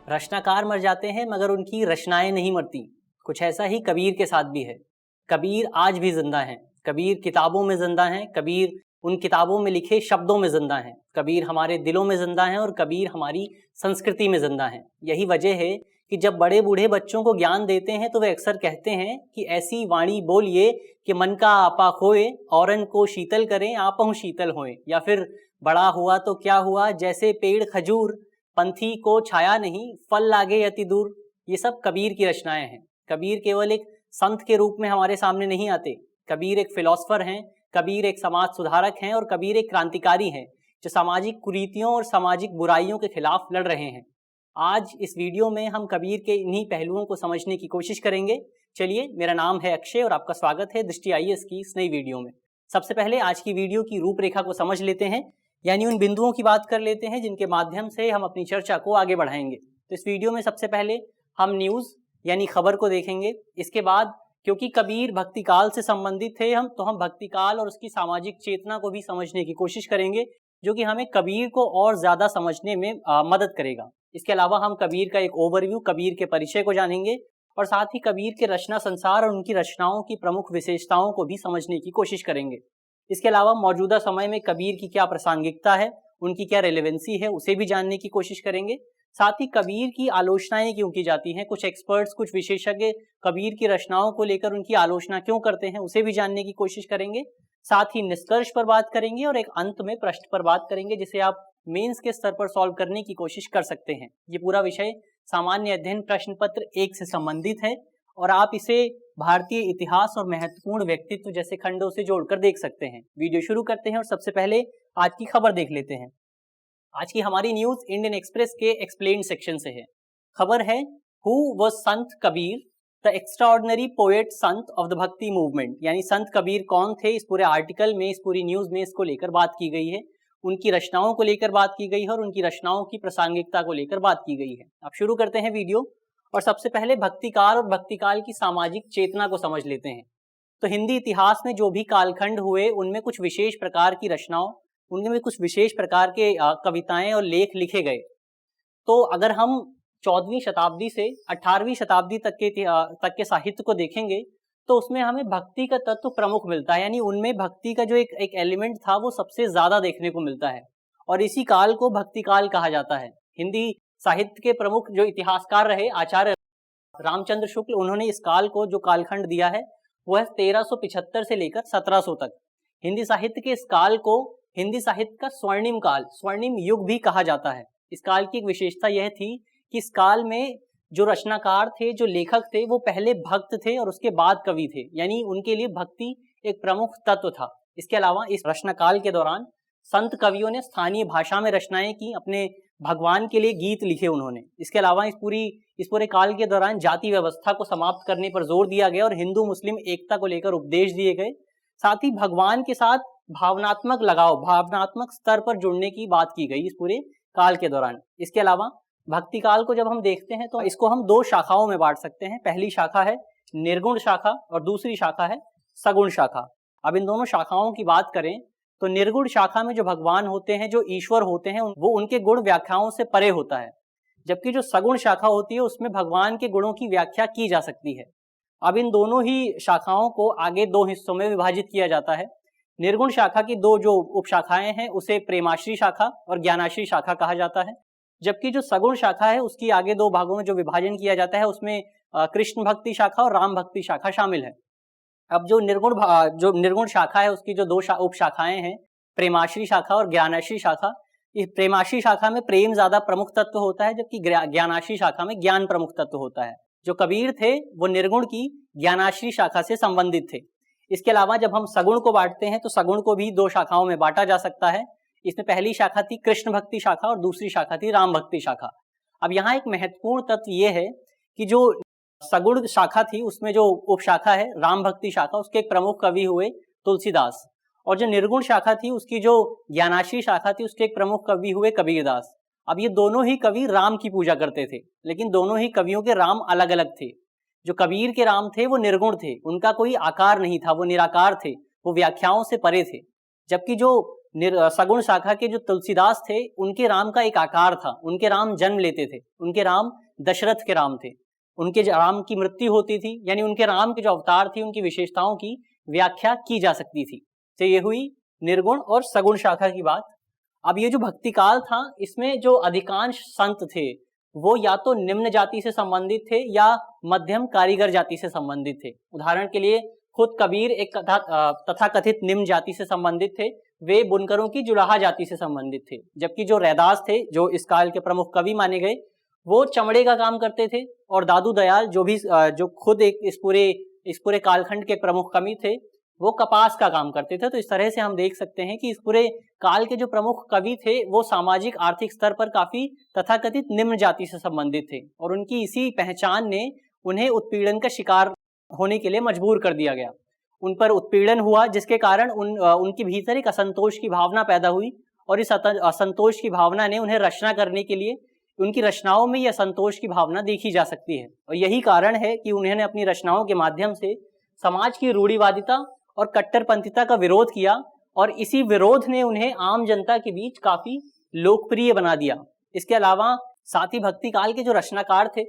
रचनाकार मर जाते हैं मगर उनकी रचनाएं नहीं मरती। कुछ ऐसा ही कबीर के साथ भी है। कबीर आज भी जिंदा हैं। कबीर किताबों में जिंदा हैं। कबीर उन किताबों में लिखे शब्दों में जिंदा हैं। कबीर हमारे दिलों में जिंदा हैं और कबीर हमारी संस्कृति में जिंदा हैं। यही वजह है कि जब बड़े बूढ़े बच्चों को ज्ञान देते हैं तो वे अक्सर कहते हैं कि ऐसी वाणी बोलिए कि मन का आपा खोए, औरन को शीतल करें आपहु शीतल होए। या फिर बड़ा हुआ तो क्या हुआ, जैसे पेड़ खजूर, पंथी को छाया नहीं, फल लागे अति दूर। ये सब कबीर की रचनाएं हैं। कबीर केवल एक संत के रूप में हमारे सामने नहीं आते। कबीर एक फिलोसफर हैं, कबीर एक समाज सुधारक हैं और कबीर एक क्रांतिकारी हैं जो सामाजिक कुरीतियों और सामाजिक बुराइयों के खिलाफ लड़ रहे हैं। आज इस वीडियो में हम कबीर के इन्हीं पहलुओं को समझने की कोशिश करेंगे। चलिए, मेरा नाम है अक्षय और आपका स्वागत है दृष्टि आईएएस की इस नई वीडियो में। सबसे पहले आज की वीडियो की रूपरेखा को समझ लेते हैं, यानी उन बिंदुओं की बात कर लेते हैं जिनके माध्यम से हम अपनी चर्चा को आगे बढ़ाएंगे। तो इस वीडियो में सबसे पहले हम न्यूज़ यानी खबर को देखेंगे। इसके बाद क्योंकि कबीर भक्तिकाल से संबंधित थे हम भक्तिकाल और उसकी सामाजिक चेतना को भी समझने की कोशिश करेंगे, जो कि हमें कबीर को और ज़्यादा समझने में मदद करेगा। इसके अलावा हम कबीर का एक ओवरव्यू, कबीर के परिचय को जानेंगे और साथ ही कबीर के रचना संसार और उनकी रचनाओं की प्रमुख विशेषताओं को भी समझने की कोशिश करेंगे। इसके अलावा मौजूदा समय में कबीर की क्या प्रासंगिकता है, उनकी क्या रेलेवेंसी है, उसे भी जानने की कोशिश करेंगे। साथ ही कबीर की आलोचनाएं क्यों की जाती हैं, कुछ एक्सपर्ट्स, कुछ विशेषज्ञ कबीर की रचनाओं को लेकर उनकी आलोचना क्यों करते हैं, उसे भी जानने की कोशिश करेंगे। साथ ही निष्कर्ष पर बात करेंगे और एक अंत में प्रश्न पर बात करेंगे जिसे आप मेंस के स्तर पर सॉल्व करने की कोशिश कर सकते हैं। ये पूरा विषय सामान्य अध्ययन प्रश्न पत्र 1 से संबंधित है और आप इसे भारतीय इतिहास और महत्वपूर्ण व्यक्तित्व जैसे खंडों से जोड़कर देख सकते हैं। वीडियो शुरू करते हैं और सबसे पहले आज की खबर देख लेते हैं। आज की हमारी न्यूज इंडियन एक्सप्रेस के एक्सप्लेन्ड सेक्शन से है। खबर है, who was Sant Kabir, the extraordinary poet Sant of the भक्ति मूवमेंट। यानी संत कबीर कौन थे, इस पूरे आर्टिकल में, इस पूरी न्यूज में इसको लेकर बात की गई है। उनकी रचनाओं को लेकर बात की गई है और उनकी रचनाओं की प्रासंगिकता को लेकर बात की गई है। अब शुरू करते हैं वीडियो और सबसे पहले भक्तिकाल और भक्तिकाल की सामाजिक चेतना को समझ लेते हैं। तो हिंदी इतिहास में जो भी कालखंड हुए उनमें कुछ विशेष प्रकार की रचनाओं, उनमें कुछ विशेष प्रकार के कविताएं और लेख लिखे गए। तो अगर हम 14वीं शताब्दी से 18वीं शताब्दी तक के साहित्य को देखेंगे तो उसमें हमें भक्ति का तत्व प्रमुख मिलता है, यानी उनमें भक्ति का जो एक एलिमेंट था वो सबसे ज्यादा देखने को मिलता है और इसी काल को भक्तिकाल कहा जाता है। हिंदी साहित्य के प्रमुख जो इतिहासकार रहे आचार्य रामचंद्र शुक्ल, उन्होंने इस काल को जो कालखंड दिया है वो है 1375 से लेकर 1700 तक। हिंदी साहित्य के इस काल को हिंदी साहित्य का स्वर्णिम काल, स्वर्णिम युग भी कहा जाता है। इस काल की एक विशेषता यह थी कि इस काल में जो रचनाकार थे, जो लेखक थे, वो पहले भक्त थे और उसके बाद कवि थे, यानी उनके लिए भक्ति एक प्रमुख तत्व था। इसके अलावा इस रचनाकाल के दौरान संत कवियों ने स्थानीय भाषा में रचनाएं की, अपने भगवान के लिए गीत लिखे उन्होंने। इसके अलावा इस पूरे काल के दौरान जाति व्यवस्था को समाप्त करने पर जोर दिया गया और हिंदू मुस्लिम एकता को लेकर उपदेश दिए गए। साथ ही भगवान के साथ भावनात्मक लगाव, भावनात्मक स्तर पर जुड़ने की बात की गई इस पूरे काल के दौरान। इसके अलावा भक्ति काल को जब हम देखते हैं तो इसको हम 2 शाखाओं में बांट सकते हैं। पहली शाखा है निर्गुण शाखा और दूसरी शाखा है सगुण शाखा। अब इन दोनों शाखाओं की बात करें तो निर्गुण शाखा में जो भगवान होते हैं, जो ईश्वर होते हैं, वो उनके गुण व्याख्याओं से परे होता है, जबकि जो सगुण शाखा होती है उसमें भगवान के गुणों की व्याख्या की जा सकती है। अब इन दोनों ही शाखाओं को आगे 2 हिस्सों में विभाजित किया जाता है। निर्गुण शाखा की 2 जो उपशाखाएं हैं उसे प्रेमाश्री शाखा और ज्ञानाश्री शाखा कहा जाता है, जबकि जो सगुण शाखा है उसकी आगे 2 भागों में जो विभाजन किया जाता है उसमें कृष्ण भक्ति शाखा और राम भक्ति शाखा शामिल है। अब जो निर्गुण शाखा है उसकी जो 2 उपशाखाएं हैं, प्रेमाश्री शाखा और ज्ञानाश्री शाखा। इस प्रेमाश्री शाखा में प्रेम ज्यादा प्रमुख तत्व होता है, जबकि ज्ञानाश्री शाखा में ज्ञान प्रमुख तत्व होता है। जो कबीर थे वो निर्गुण की ज्ञानाश्री शाखा से संबंधित थे। इसके अलावा जब हम सगुण को बांटते हैं तो सगुण को भी 2 शाखाओं में बांटा जा सकता है। इसमें पहली शाखा थी कृष्ण भक्ति शाखा और दूसरी शाखा थी राम भक्ति शाखा। अब यहाँ एक महत्वपूर्ण तत्व ये है कि जो सगुण शाखा थी उसमें जो उपशाखा है राम भक्ति शाखा, उसके एक प्रमुख कवि हुए तुलसीदास, और जो निर्गुण शाखा थी उसकी जो ज्ञानाश्री शाखा थी उसके एक प्रमुख कवि हुए कबीरदास। अब ये दोनों ही कवि राम की पूजा करते थे, लेकिन दोनों ही कवियों के राम अलग अलग थे। जो कबीर के राम थे वो निर्गुण थे, उनका कोई आकार नहीं था, वो निराकार थे, वो व्याख्याओं से परे थे। जबकि जो सगुण शाखा के जो तुलसीदास थे उनके राम का एक आकार था, उनके राम जन्म लेते थे, उनके राम दशरथ के राम थे, उनके राम की मृत्यु होती थी, यानी उनके राम के जो अवतार थी उनकी विशेषताओं की व्याख्या की जा सकती थी। तो ये हुई निर्गुण और सगुण शाखा की बात। अब ये जो भक्ति काल था इसमें जो अधिकांश संत थे वो या तो निम्न जाति से संबंधित थे या मध्यम कारीगर जाति से संबंधित थे। उदाहरण के लिए खुद कबीर एक तथाकथित निम्न जाति से संबंधित थे, वे बुनकरों की जुलाहा जाति से संबंधित थे। जबकि जो रैदास थे, जो इस काल के प्रमुख कवि माने गए, वो चमड़े का काम करते थे। और दादू दयाल जो खुद एक इस पूरे कालखंड के प्रमुख कवि थे, वो कपास का काम करते थे। तो इस तरह से हम देख सकते हैं कि इस पूरे काल के जो प्रमुख कवि थे वो सामाजिक आर्थिक स्तर पर काफी तथाकथित निम्न जाति से संबंधित थे और उनकी इसी पहचान ने उन्हें उत्पीड़न का शिकार होने के लिए मजबूर कर दिया गया। उन पर उत्पीड़न हुआ जिसके कारण उनके भीतर एक असंतोष की भावना पैदा हुई और इस असंतोष की भावना ने उन्हें रचना करने के लिए, उनकी रचनाओं में यह असंतोष की भावना देखी जा सकती है। और यही कारण है कि उन्होंने अपनी रचनाओं के माध्यम से समाज की रूढ़िवादिता और कट्टरपंथिता का विरोध किया और इसी विरोध ने उन्हें आम जनता के बीच काफी लोकप्रिय बना दिया। इसके अलावा साथ ही भक्ति काल के जो रचनाकार थे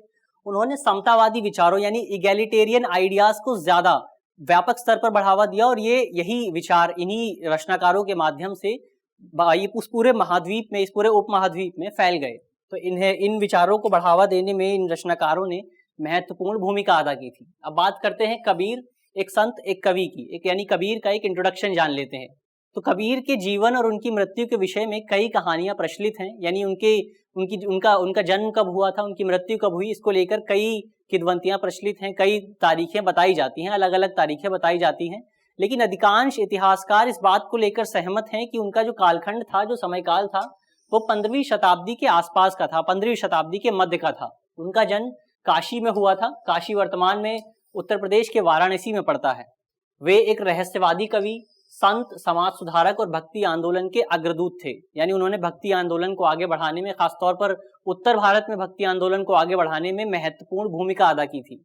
उन्होंने समतावादी विचारों यानी इगैलिटेरियन आइडियाज को ज्यादा व्यापक स्तर पर बढ़ावा दिया और यही विचार इन्हीं रचनाकारों के माध्यम से उस पूरे महाद्वीप में, इस पूरे उपमहाद्वीप में फैल गए। तो इन विचारों को बढ़ावा देने में इन रचनाकारों ने महत्वपूर्ण भूमिका अदा की थी। अब बात करते हैं कबीर, एक संत एक कवि की, यानी कबीर का एक इंट्रोडक्शन जान लेते हैं। तो कबीर के जीवन और उनकी मृत्यु के विषय में कई कहानियां प्रचलित हैं, यानी उनका जन्म कब हुआ था, उनकी मृत्यु कब हुई, इसको लेकर कई किंवदंतियां प्रचलित हैं, कई तारीखें बताई जाती हैं, अलग अलग तारीखें बताई जाती हैं। लेकिन अधिकांश इतिहासकार इस बात को लेकर सहमत हैं कि उनका जो कालखंड था, जो समयकाल था, वो 15वीं शताब्दी के आसपास का था, 15वीं शताब्दी के मध्य का था। उनका जन्म काशी में हुआ था। काशी वर्तमान में उत्तर प्रदेश के वाराणसी में पड़ता है। वे एक रहस्यवादी कवि, संत, समाज सुधारक और भक्ति आंदोलन के अग्रदूत थे। यानी उन्होंने भक्ति आंदोलन को आगे बढ़ाने में, खासतौर पर उत्तर भारत में भक्ति आंदोलन को आगे बढ़ाने में महत्वपूर्ण भूमिका अदा की थी।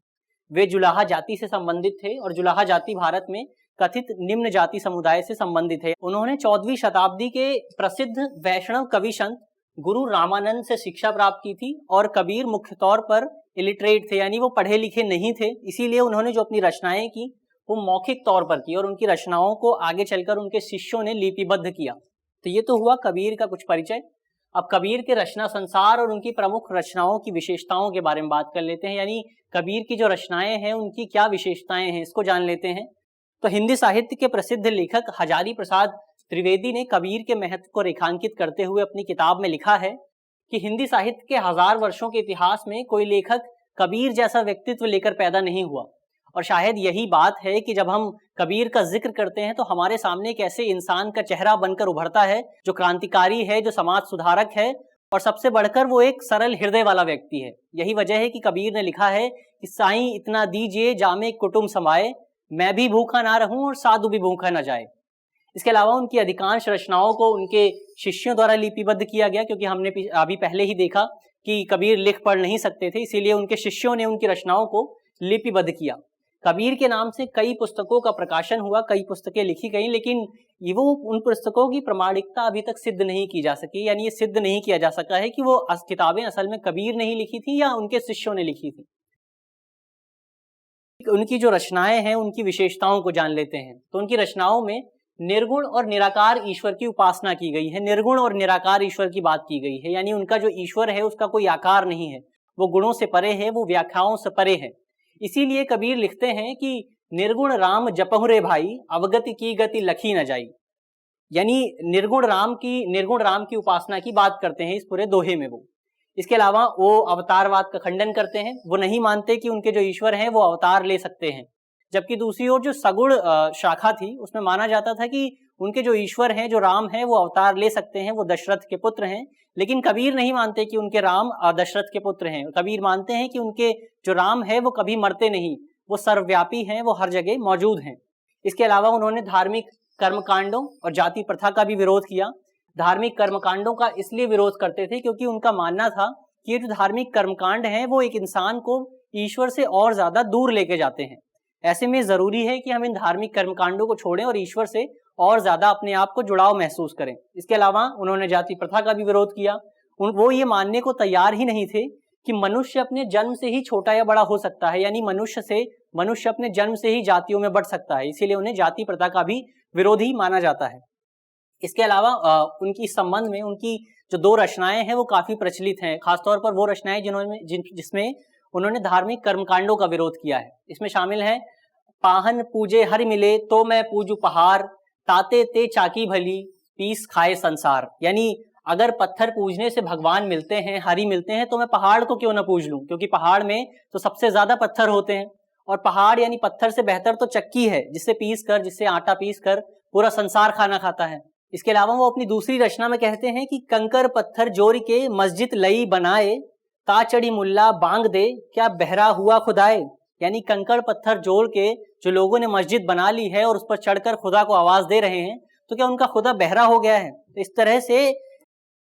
वे जुलाहा जाति से संबंधित थे और जुलाहा जाति भारत में कथित निम्न जाति समुदाय से संबंधित है। उन्होंने 14वीं शताब्दी के प्रसिद्ध वैष्णव कवि संत गुरु रामानंद से शिक्षा प्राप्त की थी और कबीर मुख्य तौर पर इलिटरेट थे, यानी वो पढ़े लिखे नहीं थे। इसीलिए उन्होंने जो अपनी रचनाएं की वो मौखिक तौर पर की और उनकी रचनाओं को आगे चलकर उनके शिष्यों ने लिपिबद्ध किया। तो ये तो हुआ कबीर का कुछ परिचय। अब कबीर के रचना संसार और उनकी प्रमुख रचनाओं की विशेषताओं के बारे में बात कर लेते हैं, यानी कबीर की जो रचनाएं हैं उनकी क्या विशेषताएं हैं, इसको जान लेते हैं। तो हिंदी साहित्य के प्रसिद्ध लेखक हजारी प्रसाद त्रिवेदी ने कबीर के महत्व को रेखांकित करते हुए अपनी किताब में लिखा है कि हिंदी साहित्य के 1000 वर्षों के इतिहास में कोई लेखक कबीर जैसा व्यक्तित्व लेकर पैदा नहीं हुआ। और शायद यही बात है कि जब हम कबीर का जिक्र करते हैं तो हमारे सामने एक ऐसे इंसान का चेहरा बनकर उभरता है जो क्रांतिकारी है, जो समाज सुधारक है और सबसे बढ़कर वो एक सरल हृदय वाला व्यक्ति है। यही वजह है कि कबीर ने लिखा है कि साईं इतना दीजिए जामे कुटुंब समाए, मैं भी भूखा ना रहूं और साधु भी भूखा ना जाए। इसके अलावा उनकी अधिकांश रचनाओं को उनके शिष्यों द्वारा लिपिबद्ध किया गया, क्योंकि हमने अभी पहले ही देखा कि कबीर लिख पढ़ नहीं सकते थे, इसीलिए उनके शिष्यों ने उनकी रचनाओं को लिपिबद्ध किया। कबीर के नाम से कई पुस्तकों का प्रकाशन हुआ, कई पुस्तकें लिखी गई, लेकिन वो उन पुस्तकों की प्रमाणिकता अभी तक सिद्ध नहीं की जा सकी, यानी ये सिद्ध नहीं किया जा सका है कि वो किताबें असल में कबीर ने ही लिखी थी या उनके शिष्यों ने लिखी थी। उनकी जो रचनाएं हैं उनकी विशेषताओं को जान लेते हैं। तो उनकी रचनाओं में निर्गुण और निराकार ईश्वर की उपासना की गई है, निर्गुण और निराकार ईश्वर की बात की गई है, यानी उनका जो ईश्वर है उसका कोई आकार नहीं है, वो गुणों से परे है, वो व्याख्याओं से परे है। इसीलिए कबीर लिखते हैं कि निर्गुण राम जपहु रे भाई, अवगति की गति लखी न जाई। यानी निर्गुण राम की उपासना की बात करते हैं इस पूरे दोहे में वो। इसके अलावा वो अवतारवाद का खंडन करते हैं, वो नहीं मानते कि उनके जो ईश्वर हैं वो अवतार ले सकते हैं। जबकि दूसरी ओर जो सगुण शाखा थी उसमें माना जाता था कि उनके जो ईश्वर हैं, जो राम हैं, वो अवतार ले सकते हैं, वो दशरथ के पुत्र हैं। लेकिन कबीर नहीं मानते कि उनके राम दशरथ के पुत्र हैं। कबीर मानते हैं कि उनके जो राम है वो कभी मरते नहीं, वो सर्वव्यापी हैं, वो हर जगह मौजूद हैं। इसके अलावा उन्होंने धार्मिक कर्मकांडों और जाति प्रथा का भी विरोध किया। धार्मिक कर्मकांडों का इसलिए विरोध करते थे क्योंकि उनका मानना था कि ये जो धार्मिक कर्मकांड हैं वो एक इंसान को ईश्वर से और ज्यादा दूर लेके जाते हैं। ऐसे में जरूरी है कि हम इन धार्मिक कर्मकांडों को छोड़ें और ईश्वर से और ज्यादा अपने आप को जुड़ाव महसूस करें। इसके अलावा उन्होंने जाति प्रथा का भी विरोध किया। वो ये मानने को तैयार ही नहीं थे कि मनुष्य अपने जन्म से ही छोटा या बड़ा हो सकता है, यानी मनुष्य अपने जन्म से ही जातियों में बढ़ सकता है, इसीलिए उन्हें जाति प्रथा का भी विरोधी माना जाता है। इसके अलावा उनकी संबंध में उनकी जो 2 रचनाएं हैं वो काफी प्रचलित हैं, खासतौर पर वो रचनाएं जिसमें उन्होंने धार्मिक कर्मकांडों का विरोध किया है। इसमें शामिल है पाहन पूजे हर मिले तो मैं पूजू पहाड़, ताते ते चाकी भली पीस खाए संसार, यानी अगर पत्थर पूजने से भगवान मिलते हैं, हरि मिलते हैं, तो मैं पहाड़ को क्यों ना पूज लूं, क्योंकि पहाड़ में तो सबसे ज्यादा पत्थर होते हैं और पहाड़ यानी पत्थर से बेहतर तो चक्की है जिससे आटा पीस कर पूरा संसार खाना खाता है। इसके अलावा वो अपनी दूसरी रचना में कहते हैं कि कंकर पत्थर जोड़ के मस्जिद लई बनाए, ताचड़ी मुल्ला बांग दे क्या बहरा हुआ खुदाए, यानी कंकड़ पत्थर जोड़ के जो लोगों ने मस्जिद बना ली है और उस पर चढ़कर खुदा को आवाज दे रहे हैं, तो क्या उनका खुदा बहरा हो गया है। तो इस तरह से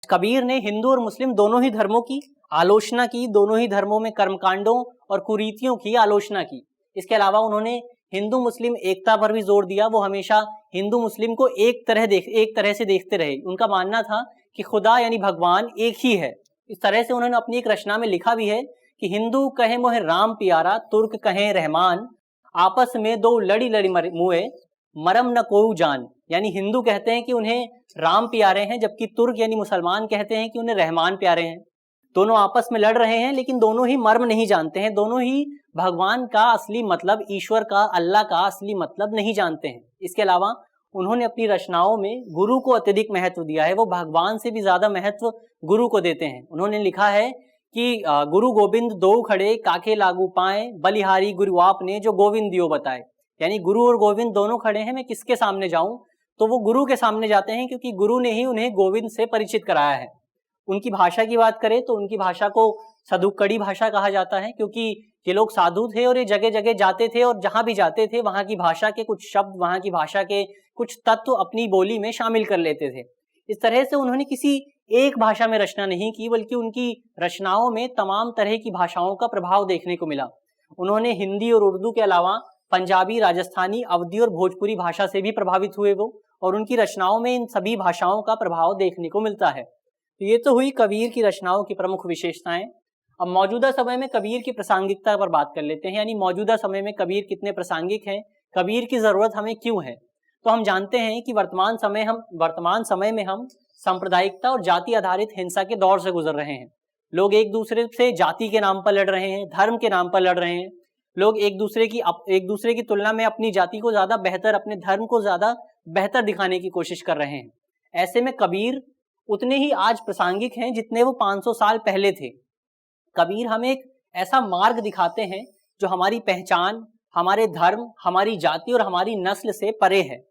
कबीर ने हिंदू और मुस्लिम दोनों ही धर्मों की आलोचना की, दोनों ही धर्मों में कर्मकांडों और कुरीतियों की आलोचना की। इसके अलावा उन्होंने हिंदू मुस्लिम एकता पर भी जोर दिया। वो हमेशा हिंदू मुस्लिम को एक तरह से देखते रहे। उनका मानना था कि खुदा यानी भगवान एक ही है। इस तरह से उन्होंने अपनी एक रचना में लिखा भी है कि हिंदू कहे मोहे राम प्यारा, तुर्क कहे रहमान, आपस में दो लड़ी लड़ी मुए, मरम न कोई जान, यानी हिंदू कहते हैं कि उन्हें राम प्यारे हैं, जबकि तुर्क यानी मुसलमान कहते हैं कि उन्हें रहमान प्यारे हैं। दोनों आपस में लड़ रहे हैं लेकिन दोनों ही मर्म नहीं जानते हैं, दोनों ही भगवान का असली मतलब, ईश्वर का, अल्लाह का असली मतलब नहीं जानते हैं। इसके अलावा उन्होंने अपनी रचनाओं में गुरु को अत्यधिक महत्व दिया है। वो भगवान से भी ज्यादा महत्व गुरु को देते हैं। उन्होंने लिखा है कि गुरु गोविंद दो खड़े काके लागू पाए, बलिहारी गुरु आपने जो गोविंद दियो बताए, यानी गुरु और गोविंद दोनों खड़े हैं, मैं किसके सामने जाऊं, तो वो गुरु के सामने जाते हैं, क्योंकि गुरु ने ही उन्हें गोविंद से परिचित कराया है। उनकी भाषा की बात करें तो उनकी भाषा को सदुक्कड़ी भाषा कहा जाता है, क्योंकि ये लोग साधु थे और ये जगह जगह जाते थे और जहां भी जाते थे वहां की भाषा के कुछ शब्द, वहां की भाषा के कुछ तत्व अपनी बोली में शामिल कर लेते थे। इस तरह से उन्होंने किसी एक भाषा में रचना नहीं की, बल्कि उनकी रचनाओं में तमाम तरह की भाषाओं का प्रभाव देखने को मिला। उन्होंने हिंदी और उर्दू के अलावा पंजाबी, राजस्थानी, अवधी और भोजपुरी भाषा से भी प्रभावित हुए वो, और उनकी रचनाओं में इन सभी भाषाओं का प्रभाव देखने को मिलता है। ये तो हुई कबीर की रचनाओं की प्रमुख विशेषताएं। अब मौजूदा समय में कबीर की प्रासंगिकता पर बात कर लेते हैं, यानी मौजूदा समय में कबीर कितने प्रासंगिक हैं, कबीर की जरूरत हमें क्यों है। तो हम जानते हैं कि वर्तमान समय में हम सांप्रदायिकता और जाति आधारित हिंसा के दौर से गुजर रहे हैं। लोग एक दूसरे से जाति के नाम पर लड़ रहे हैं, धर्म के नाम पर लड़ रहे हैं। लोग एक दूसरे की तुलना में अपनी जाति को ज्यादा बेहतर, अपने धर्म को ज्यादा बेहतर दिखाने की कोशिश कर रहे हैं। ऐसे में कबीर उतने ही आज प्रासंगिक हैं जितने वो 500 साल पहले थे। कबीर हमें एक ऐसा मार्ग दिखाते हैं जो हमारी पहचान, हमारे धर्म, हमारी जाति और हमारी नस्ल से परे है।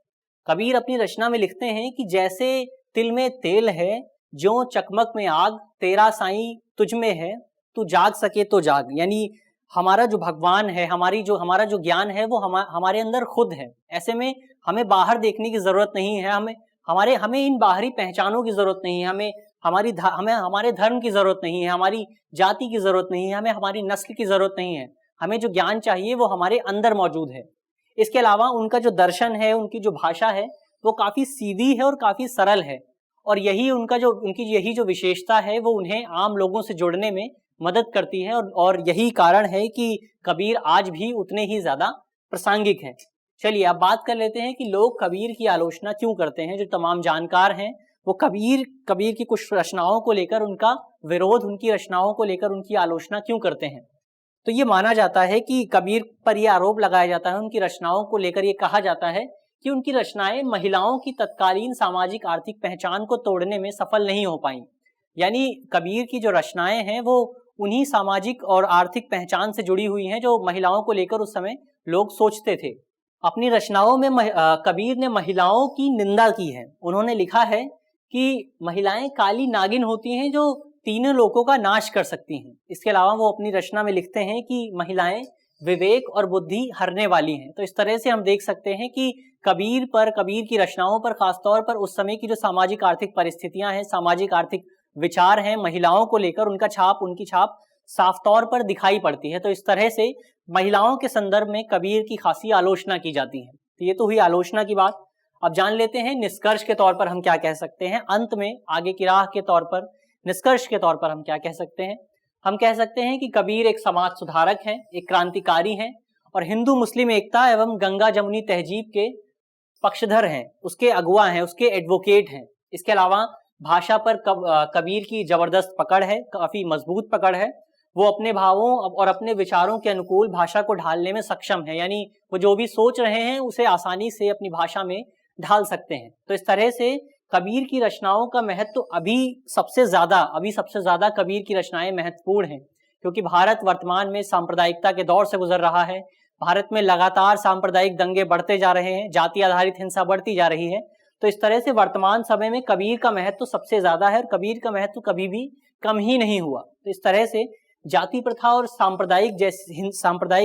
कबीर अपनी रचना में लिखते हैं कि जैसे तिल में तेल है, ज्यों चकमक में आग, तेरा साईं तुझ में है, तू जाग सके तो जाग, यानी हमारा जो भगवान है, हमारा जो ज्ञान है वो हमारे अंदर खुद है। ऐसे में हमें बाहर देखने की जरूरत नहीं है, हमें इन बाहरी पहचानों की जरूरत नहीं है, हमें हमारे धर्म की जरूरत नहीं है, हमारी जाति की जरूरत नहीं है, हमें हमारी नस्ल की जरूरत नहीं है। हमें जो ज्ञान चाहिए वो हमारे अंदर मौजूद है। इसके अलावा उनका जो दर्शन है, उनकी जो भाषा है वो काफी सीधी है और काफी सरल है, और उनकी जो विशेषता है वो उन्हें आम लोगों से जुड़ने में मदद करती है, और यही कारण है कि कबीर आज भी उतने ही ज्यादा प्रासंगिक हैं। चलिए अब बात कर लेते हैं कि लोग कबीर की आलोचना क्यों करते हैं। जो तमाम जानकार हैं वो कबीर की कुछ रचनाओं को लेकर उनका विरोध, उनकी रचनाओं को लेकर उनकी आलोचना क्यों करते हैं। तो ये माना जाता है कि कबीर पर यह आरोप लगाया जाता है, उनकी रचनाओं को लेकर ये कहा जाता है कि उनकी रचनाएं महिलाओं की तत्कालीन सामाजिक आर्थिक पहचान को तोड़ने में सफल नहीं हो पाई। यानी कबीर की जो रचनाएं हैं वो उन्हीं सामाजिक और आर्थिक पहचान से जुड़ी हुई हैं जो महिलाओं को लेकर उस समय लोग सोचते थे। अपनी रचनाओं में कबीर ने महिलाओं की निंदा की है। उन्होंने लिखा है कि महिलाएं काली नागिन होती हैं जो तीनों लोकों का नाश कर सकती हैं। इसके अलावा वो अपनी रचना में लिखते हैं कि महिलाएं विवेक और बुद्धि हरने वाली हैं। तो इस तरह से हम देख सकते हैं कि कबीर की रचनाओं पर, खासतौर पर उस समय की जो सामाजिक आर्थिक परिस्थितियां हैं, सामाजिक आर्थिक विचार हैं, महिलाओं को लेकर उनकी छाप साफ तौर पर दिखाई पड़ती है। तो इस तरह से महिलाओं के संदर्भ में कबीर की खासी आलोचना की जाती है। तो ये तो हुई आलोचना की बात। अब जान लेते हैं निष्कर्ष के तौर पर हम क्या कह सकते हैं, अंत में आगे की राह के तौर पर, निष्कर्ष के तौर पर हम क्या कह सकते हैं। हम कह सकते हैं कि कबीर एक समाज सुधारक हैं, एक क्रांतिकारी हैं और हिंदू मुस्लिम एकता एवं गंगा जमुनी तहजीब के पक्षधर हैं, उसके अगुआ हैं, उसके एडवोकेट हैं। इसके अलावा भाषा पर कबीर की जबरदस्त पकड़ है, काफी मजबूत पकड़ है। वो अपने भावों और अपने विचारों के अनुकूल भाषा को ढालने में सक्षम है, यानी वो जो भी सोच रहे हैं उसे आसानी से अपनी भाषा में ढाल सकते हैं। तो इस तरह से कबीर की रचनाओं का महत्व अभी सबसे ज्यादा कबीर की रचनाएं महत्वपूर्ण हैं, क्योंकि भारत वर्तमान में सांप्रदायिकता के दौर से गुजर रहा है। भारत में लगातार सांप्रदायिक दंगे बढ़ते जा रहे हैं, जाति आधारित हिंसा बढ़ती जा रही है। तो इस तरह से वर्तमान समय में कबीर का महत्व सबसे ज्यादा है और कबीर का महत्व कभी भी कम ही नहीं हुआ। तो इस तरह से जाति प्रथा और सांप्रदायिक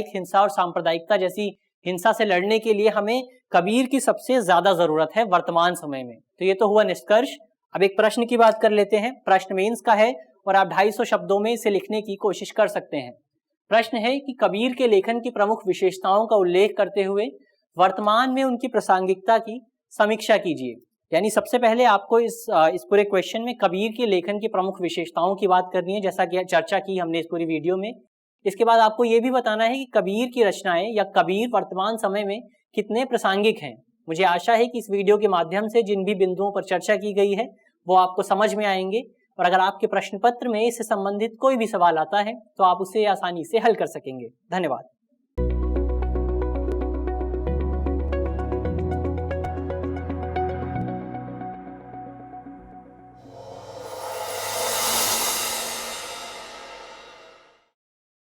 हिंसा और सांप्रदायिकता जैसी हिंसा से लड़ने के लिए हमें कबीर की सबसे ज्यादा जरूरत है वर्तमान समय में। तो ये तो हुआ निष्कर्ष। अब एक प्रश्न की बात कर लेते हैं। प्रश्न मेंस का है और आप 250 शब्दों में इसे लिखने की कोशिश कर सकते हैं। प्रश्न है कि कबीर के लेखन की प्रमुख विशेषताओं का उल्लेख करते हुए वर्तमान में उनकी प्रासंगिकता की समीक्षा कीजिए। यानी सबसे पहले आपको इस पूरे क्वेश्चन में कबीर के लेखन की प्रमुख विशेषताओं की बात करनी है, जैसा कि चर्चा की हमने इस पूरी वीडियो में। इसके बाद आपको ये भी बताना है कि कबीर की रचनाएं या कबीर वर्तमान समय में कितने प्रासंगिक हैं। मुझे आशा है कि इस वीडियो के माध्यम से जिन भी बिंदुओं पर चर्चा की गई है वो आपको समझ में आएंगे, और अगर आपके प्रश्न पत्र में इससे संबंधित कोई भी सवाल आता है तो आप उसे आसानी से हल कर सकेंगे। धन्यवाद।